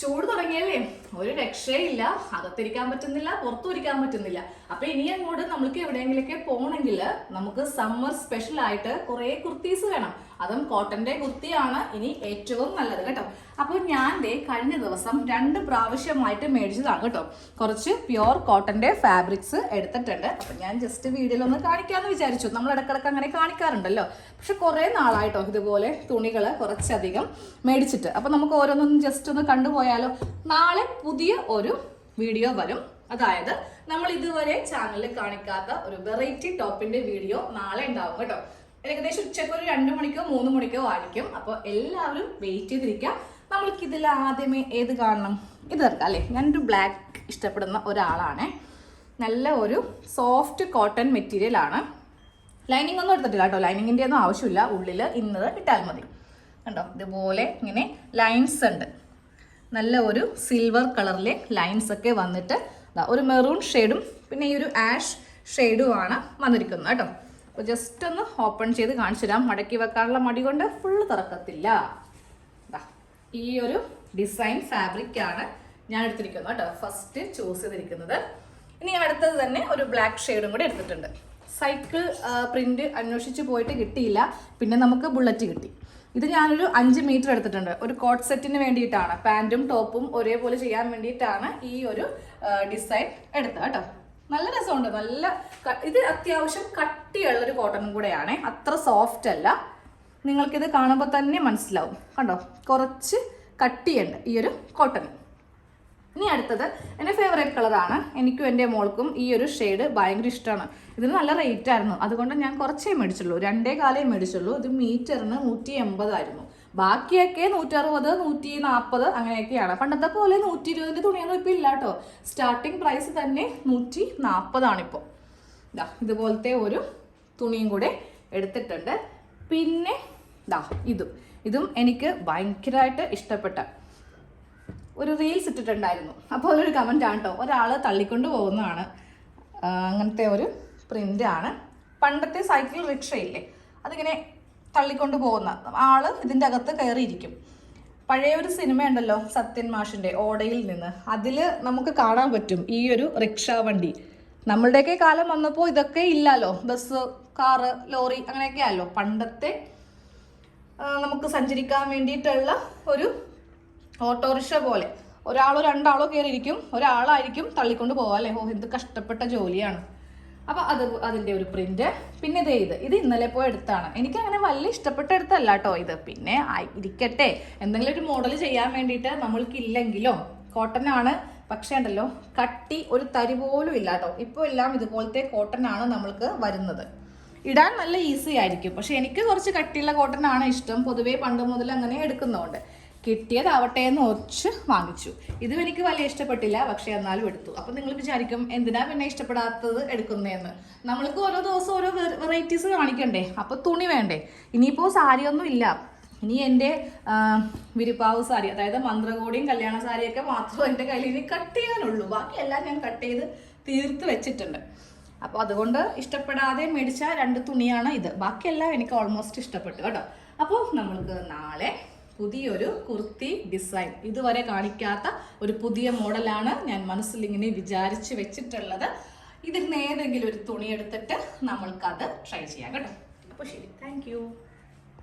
ചൂട് തുടങ്ങിയല്ലേ, ഒരു രക്ഷയില്ല. അകത്തിരിക്കാൻ പറ്റുന്നില്ല, പുറത്തുരിക്കാൻ പറ്റുന്നില്ല. അപ്പൊ ഇനി അങ്ങോട്ട് നമ്മൾക്ക് എവിടെയെങ്കിലൊക്കെ പോകണമെങ്കിൽ നമുക്ക് സമ്മർ സ്പെഷ്യൽ ആയിട്ട് കുറെ കുർത്തീസ് വേണം. അതും കോട്ടന്റെ കുർത്തിയാണ് ഇനി ഏറ്റവും നല്ലത് കേട്ടോ. അപ്പോൾ ഞാൻ കഴിഞ്ഞ ദിവസം 2 പ്രാവശ്യമായിട്ട് മേടിച്ചതാണ് കേട്ടോ. കുറച്ച് പ്യുവർ കോട്ടന്റെ ഫാബ്രിക്സ് എടുത്തിട്ടുണ്ട്. അപ്പൊ ഞാൻ ജസ്റ്റ് വീഡിയോയിലൊന്ന് കാണിക്കാന്ന് വിചാരിച്ചു. നമ്മൾ ഇടക്കിടക്ക് അങ്ങനെ കാണിക്കാറുണ്ടല്ലോ. പക്ഷെ കുറെ നാളായിട്ടോ ഇതുപോലെ തുണികൾ കുറച്ചധികം മേടിച്ചിട്ട്. അപ്പൊ നമുക്ക് ഓരോന്നൊന്നും ജസ്റ്റ് ഒന്ന് കണ്ടുപോയാലോ. നാളെ പുതിയ ഒരു വീഡിയോ വരും. അതായത് നമ്മൾ ഇതുവരെ ചാനലിൽ കാണിക്കാത്ത ഒരു വെറൈറ്റി ടോപ്പിന്റെ വീഡിയോ നാളെ ഉണ്ടാവും കേട്ടോ. ഏകദേശം ഉച്ചക്ക് ഒരു 2 മണിക്കോ 3 മണിക്കോ ആയിരിക്കും. അപ്പോൾ എല്ലാവരും വെയിറ്റ് ചെയ്തിരിക്കാം. നമ്മൾക്ക് ഇതിൽ ആദ്യമേ ഏത് കാണണം? ഇത് എടുക്കാം അല്ലേ. ഞാനൊരു ബ്ലാക്ക് ഇഷ്ടപ്പെടുന്ന ഒരാളാണ്. നല്ല ഒരു സോഫ്റ്റ് കോട്ടൺ മെറ്റീരിയൽ ആണ്. ലൈനിങ് ഒന്നും എടുത്തിട്ടില്ല കേട്ടോ. ലൈനിങ്ങിൻ്റെ ഒന്നും ആവശ്യമില്ല. ഉള്ളിൽ ഇന്നത് ഇട്ടാൽ മതി. കണ്ടോ, ഇതുപോലെ ഇങ്ങനെ ലൈൻസ് ഉണ്ട്. നല്ല ഒരു സിൽവർ കളറിലെ ലൈൻസ് ഒക്കെ വന്നിട്ട് ഒരു മെറൂൺ ഷെയ്ഡും പിന്നെ ഈ ഒരു ആഷ് ഷെയ്ഡുമാണ് വന്നിരിക്കുന്നത് കേട്ടോ. അപ്പോൾ ജസ്റ്റ് ഒന്ന് ഓപ്പൺ ചെയ്ത് കാണിച്ചു തരാം. മടക്കി വെക്കാനുള്ള മടി കൊണ്ട് ഫുള്ള് തുറക്കത്തില്ല. ഈ ഒരു ഡിസൈൻ ഫാബ്രിക് ആണ് ഞാൻ എടുത്തിരിക്കുന്നത് കേട്ടോ. ഫസ്റ്റ് ചൂസ് ചെയ്തിരിക്കുന്നത്. ഇനി അടുത്തത് തന്നെ ഒരു ബ്ലാക്ക് ഷെയ്ഡും കൂടി എടുത്തിട്ടുണ്ട്. സൈക്കിൾ പ്രിന്റ് അന്വേഷിച്ച് പോയിട്ട് കിട്ടിയില്ല. പിന്നെ നമുക്ക് ബുള്ളറ്റ് കിട്ടി. ഇത് ഞാനൊരു 5 മീറ്റർ എടുത്തിട്ടുണ്ട്. ഒരു കോട്ട് സെറ്റിന് വേണ്ടിയിട്ടാണ്. പാൻറ്റും ടോപ്പും ഒരേപോലെ ചെയ്യാൻ വേണ്ടിയിട്ടാണ് ഈ ഒരു ഡിസൈൻ എടുത്തത് കേട്ടോ. നല്ല രസമുണ്ട്. ഇത് അത്യാവശ്യം കട്ടിയുള്ളൊരു കോട്ടണും കൂടെയാണ്. അത്ര സോഫ്റ്റ് അല്ല. നിങ്ങൾക്കിത് കാണുമ്പോൾ തന്നെ മനസ്സിലാവും. കണ്ടോ, കുറച്ച് കട്ടിയുണ്ട് ഈ ഒരു കോട്ടൺ. ഇനി അടുത്തത് എൻ്റെ ഫേവറേറ്റ് കളറാണ്. എനിക്കും എൻ്റെ മോൾക്കും ഈ ഒരു ഷെയ്ഡ് ഭയങ്കര ഇഷ്ടമാണ്. ഇതിന് നല്ല റേറ്റ് ആയിരുന്നു. അതുകൊണ്ട് ഞാൻ കുറച്ചേ മേടിച്ചുള്ളൂ. 2.25 മേടിച്ചുള്ളൂ. ഇത് മീറ്ററിന് 180 ആയിരുന്നു. ബാക്കിയൊക്കെ 160, 140 അങ്ങനെയൊക്കെയാണ്. പണ്ടത്തെ പോലെ 120 തുണിയൊന്നും ഇപ്പം ഇല്ല കേട്ടോ. സ്റ്റാർട്ടിങ് പ്രൈസ് തന്നെ 140 ആണിപ്പോൾ. ഇതുപോലത്തെ ഒരു തുണിയും കൂടെ എടുത്തിട്ടുണ്ട്. പിന്നെ ഇതും എനിക്ക് ഭയങ്കരമായിട്ട് ഇഷ്ടപ്പെട്ട ഒരു റീൽസ് ഇട്ടിട്ടുണ്ടായിരുന്നു. അപ്പോൾ അതൊരു കമൻ്റ് ആണ് കേട്ടോ. ഒരാൾ തള്ളിക്കൊണ്ട് പോകുന്നതാണ്. അങ്ങനത്തെ ഒരു പ്രിൻ്റാണ്. പണ്ടത്തെ സൈക്കിൾ റിക്ഷയില്ലേ, അതിങ്ങനെ തള്ളിക്കൊണ്ട് പോകുന്ന ആള് ഇതിൻ്റെ അകത്ത് കയറിയിരിക്കും. പഴയ ഒരു സിനിമ ഉണ്ടല്ലോ, സത്യൻ മാഷിൻ്റെ ഓടയിൽ നിന്ന്. അതിൽ നമുക്ക് കാണാൻ പറ്റും ഈ ഒരു റിക്ഷ വണ്ടി. നമ്മളുടെയൊക്കെ കാലം വന്നപ്പോൾ ഇതൊക്കെ ഇല്ലല്ലോ. ബസ്, കാറ്, ലോറി അങ്ങനെയൊക്കെ ആയല്ലോ. പണ്ടത്തെ നമുക്ക് സഞ്ചരിക്കാൻ വേണ്ടിയിട്ടുള്ള ഒരു ഓട്ടോറിക്ഷ പോലെ ഒരാളോ 2 ആളോ കയറിയിരിക്കും. ഒരാളായിരിക്കും തള്ളിക്കൊണ്ട് പോവാം അല്ലേ. എന്ത് കഷ്ടപ്പെട്ട ജോലിയാണ്. അപ്പോൾ അതിൻ്റെ ഒരു പ്രിന്റ്. പിന്നെ ഇത് ഇന്നലെ പോയി എടുത്താണ്. എനിക്ക് അങ്ങനെ വലിയ ഇഷ്ടപ്പെട്ട എടുത്തല്ല കേട്ടോ ഇത്. പിന്നെ ഇരിക്കട്ടെ, എന്തെങ്കിലും ഒരു മോഡൽ ചെയ്യാൻ വേണ്ടിയിട്ട് നമ്മൾക്കില്ലെങ്കിലോ. കോട്ടൺ ആണ്, പക്ഷേ ഉണ്ടല്ലോ കട്ടി ഒരു തരി പോലും ഇല്ല കേട്ടോ. ഇപ്പോൾ എല്ലാം ഇതുപോലത്തെ കോട്ടൺ ആണ് നമ്മൾക്ക് വരുന്നത്. ഇടാൻ നല്ല ഈസി ആയിരിക്കും. പക്ഷെ എനിക്ക് കുറച്ച് കട്ടിയുള്ള കോട്ടൺ ആണ് ഇഷ്ടം. പൊതുവേ പണ്ട് മുതൽ അങ്ങനെ എടുക്കുന്നതുകൊണ്ട് കിട്ടിയതാവട്ടെ എന്ന് ഒച്ച് വാങ്ങിച്ചു. ഇതും എനിക്ക് വലിയ ഇഷ്ടപ്പെട്ടില്ല, പക്ഷെ എന്നാലും എടുത്തു. അപ്പം നിങ്ങൾ വിചാരിക്കും എന്തിനാ പിന്നെ ഇഷ്ടപ്പെടാത്തത് എടുക്കുന്നതെന്ന്. നമ്മൾക്ക് ഓരോ ദിവസം ഓരോ വെറൈറ്റീസ് കാണിക്കണ്ടേ. അപ്പോൾ തുണി വേണ്ടേ. ഇനിയിപ്പോൾ സാരിയൊന്നും ഇല്ല. ഇനി എൻ്റെ വിരിപ്പാവ് സാരി, അതായത് മന്ത്രകോടിയും കല്യാണ സാരിയൊക്കെ മാത്രമേ എൻ്റെ കയ്യിൽ ഇനി കട്ട് ചെയ്യാനുള്ളൂ. ബാക്കിയെല്ലാം ഞാൻ കട്ട് ചെയ്ത് തീർത്ത് വെച്ചിട്ടുണ്ട്. അപ്പോൾ അതുകൊണ്ട് ഇഷ്ടപ്പെടാതെ മേടിച്ച 2 തുണിയാണ് ഇത്. ബാക്കിയെല്ലാം എനിക്ക് ഓൾമോസ്റ്റ് ഇഷ്ടപ്പെട്ടു കേട്ടോ. അപ്പോൾ നമ്മൾക്ക് നാളെ പുതിയൊരു കുർത്തി ഡിസൈൻ, ഇതുവരെ കാണിക്കാത്ത ഒരു പുതിയ മോഡലാണ് ഞാൻ മനസ്സിലിങ്ങനെ വിചാരിച്ച് വെച്ചിട്ടുള്ളത്. ഇതിൽ നിന്ന് ഏതെങ്കിലും ഒരു തുണി എടുത്തിട്ട് നമ്മൾക്കത് ട്രൈ ചെയ്യാം കേട്ടോ. അപ്പോൾ ശരി, താങ്ക്